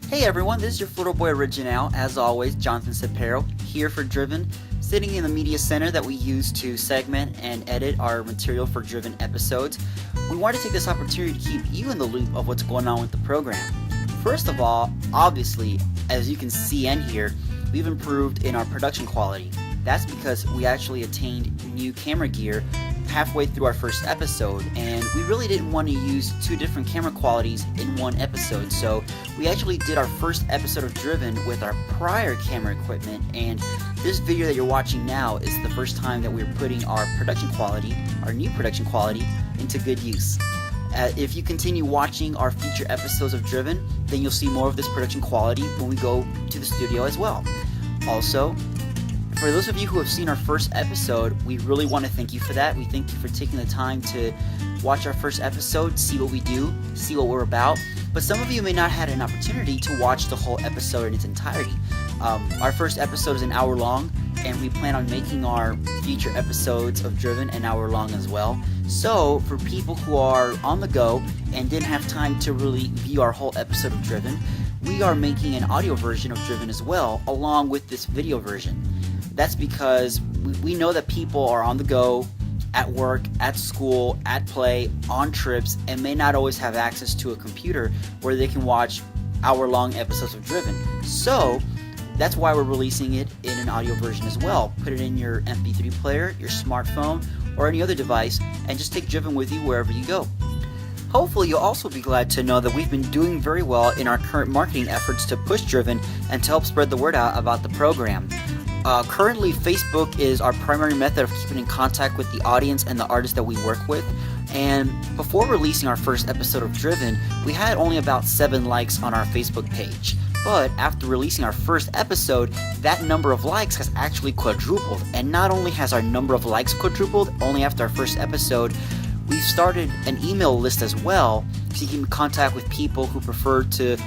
Hey everyone, this is your Florida Boy Original, as always, Jonathan Cepero, here for Driven, sitting in the media center that we use to segment and edit our material for Driven episodes. We want to take this opportunity to keep you in the loop of what's going on with the program. First of all, obviously, as you can see and hear, we've improved in our production quality. That's because we actually attained new camera gear halfway through our first episode, and we really didn't want to use two different camera qualities in one episode, so we actually did our first episode of Driven with our prior camera equipment, and this video that you're watching now is the first time that we're putting our production quality, our new production quality, into good use. If you continue watching our future episodes of Driven, then you'll see more of this production quality when we go to the studio as well. Also, for those of you who have seen our first episode, we really want to thank you for that. We thank you for taking the time to watch our first episode, see what we do, see what we're about. But some of you may not have had an opportunity to watch the whole episode in its entirety. Our first episode is an hour long, and we plan on making our future episodes of Driven an hour long as well. So, for people who are on the go and didn't have time to really view our whole episode of Driven, we are making an audio version of Driven as well, along with this video version. That's because we know that people are on the go, at work, at school, at play, on trips, and may not always have access to a computer where they can watch hour-long episodes of Driven. So, that's why we're releasing it in an audio version as well. Put it in your MP3 player, your smartphone, or any other device, and just take Driven with you wherever you go. Hopefully, you'll also be glad to know that we've been doing very well in our current marketing efforts to push Driven and to help spread the word out about the program. Currently, Facebook is our primary method of keeping in contact with the audience and the artists that we work with. And before releasing our first episode of Driven, we had only about 7 likes on our Facebook page. But after releasing our first episode, that number of likes has actually quadrupled. And not only has our number of likes quadrupled, only after our first episode, we've started an email list as well, so you can contact with people who prefer to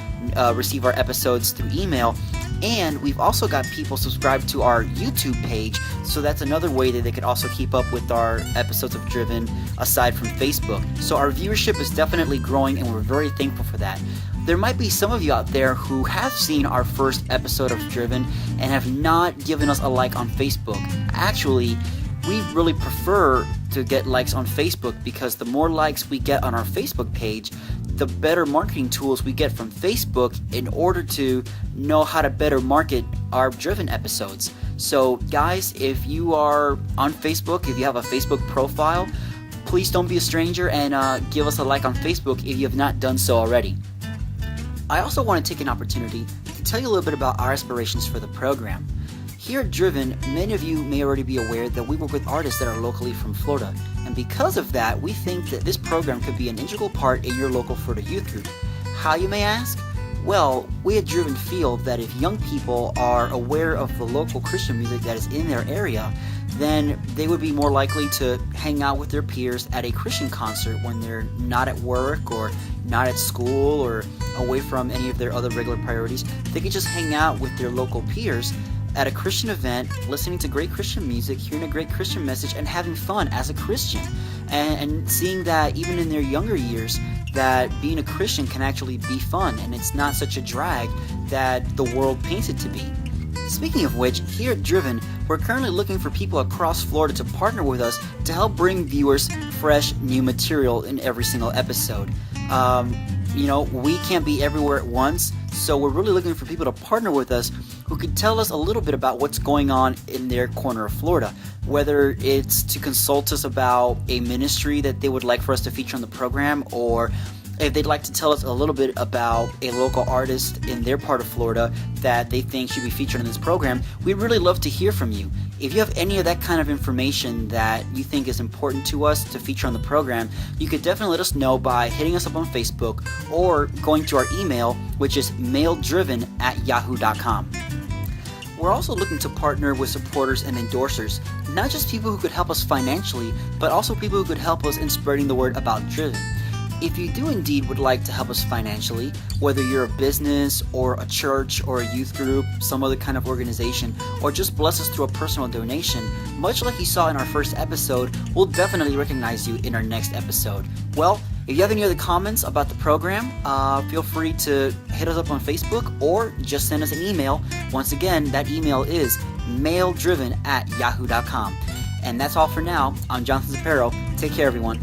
receive our episodes through email. And we've also got people subscribed to our YouTube page, so that's another way that they could also keep up with our episodes of Driven aside from Facebook. So our viewership is definitely growing, and we're very thankful for that. There might be some of you out there who have seen our first episode of Driven and have not given us a like on Facebook. Actually, we really prefer to get likes on Facebook because the more likes we get on our Facebook page, the better marketing tools we get from Facebook in order to know how to better market our Driven episodes. So guys, if you are on Facebook, if you have a Facebook profile, please don't be a stranger and give us a like on Facebook if you have not done so already. I also want to take an opportunity to tell you a little bit about our aspirations for the program. Here at Driven, many of you may already be aware that we work with artists that are locally from Florida, and because of that, we think that this program could be an integral part in your local Florida youth group. How, you may ask? Well, we at Driven feel that if young people are aware of the local Christian music that is in their area, then they would be more likely to hang out with their peers at a Christian concert when they're not at work or not at school or away from any of their other regular priorities. They could just hang out with their local peers at a Christian event, listening to great Christian music, hearing a great Christian message, and having fun as a Christian. And seeing that even in their younger years, that being a Christian can actually be fun, and it's not such a drag that the world paints it to be. Speaking of which, here at Driven, we're currently looking for people across Florida to partner with us to help bring viewers fresh, new material in every single episode. We can't be everywhere at once, so we're really looking for people to partner with us who could tell us a little bit about what's going on in their corner of Florida, whether it's to consult us about a ministry that they would like for us to feature on the program, or if they'd like to tell us a little bit about a local artist in their part of Florida that they think should be featured in this program. We'd really love to hear from you. If you have any of that kind of information that you think is important to us to feature on the program, you could definitely let us know by hitting us up on Facebook or going to our email, which is mailedriven@yahoo.com. We're also looking to partner with supporters and endorsers, not just people who could help us financially, but also people who could help us in spreading the word about Driven. If you do indeed would like to help us financially, whether you're a business or a church or a youth group, some other kind of organization, or just bless us through a personal donation, much like you saw in our first episode, we'll definitely recognize you in our next episode. Well, If you have any other comments about the program, feel free to hit us up on Facebook or just send us an email. Once again, that email is mailedriven@yahoo.com. And that's all for now. I'm Jonathan Zapero. Take care, everyone.